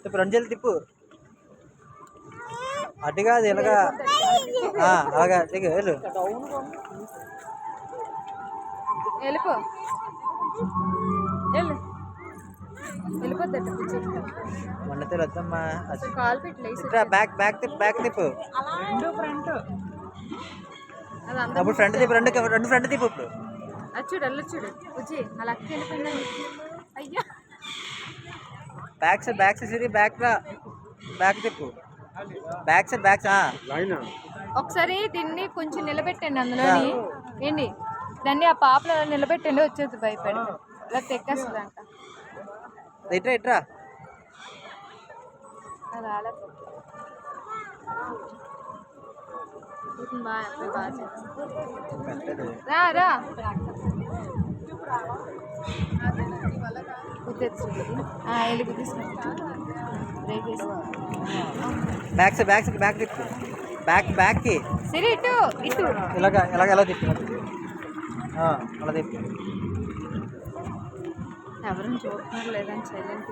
తిప్పు, 2 చేతులు తిప్పు. అటు కాదు ఇలాగా, అలాగా దిగు వెళ్ళు. వెళ్ళిపో, వెళ్ళిపోద్ది. మొన్నతే వద్దమ్మా. కాలు పెట్టి బ్యాక్ బ్యాక్ తిప్పు, బ్యాక్ తిప్పు. అప్పుడు ఫ్రంట్ తిప్పు, రెండు ఫ్రంట్ తిప్పు. ఇప్పుడు చూడు వెళ్ళొచ్చుడు బుజ్జి అలా అక్క వెళ్ళిపోయింది. అయ్యా బ్యాక్ సైడ్, బ్యాక్ సైడ్ సిరి, బ్యాక్ రా, బ్యాక్ తిప్పు, బ్యాక్ సైడ్, బ్యాక్. ఒకసారి దీన్ని కొంచెం నిలబెట్టండి అందులోని. ఏంటి దాన్ని ఆ పాపలో నిలబెట్టండి, వచ్చేది భయపడి ఇలా తెక్కేస్తుంది అంట. ఇట్రా ఇట్రా. రా రా back side, back side, back తిప్పు, బ్యాక్ బ్యాక్ కి సరే. ఇటు ఇటు ఇలాగా ఇలాగ ఎలా తిప్పు, అలా తిప్పు. ఎవరైనా చూస్తున్నారు లేదని సైలెంట్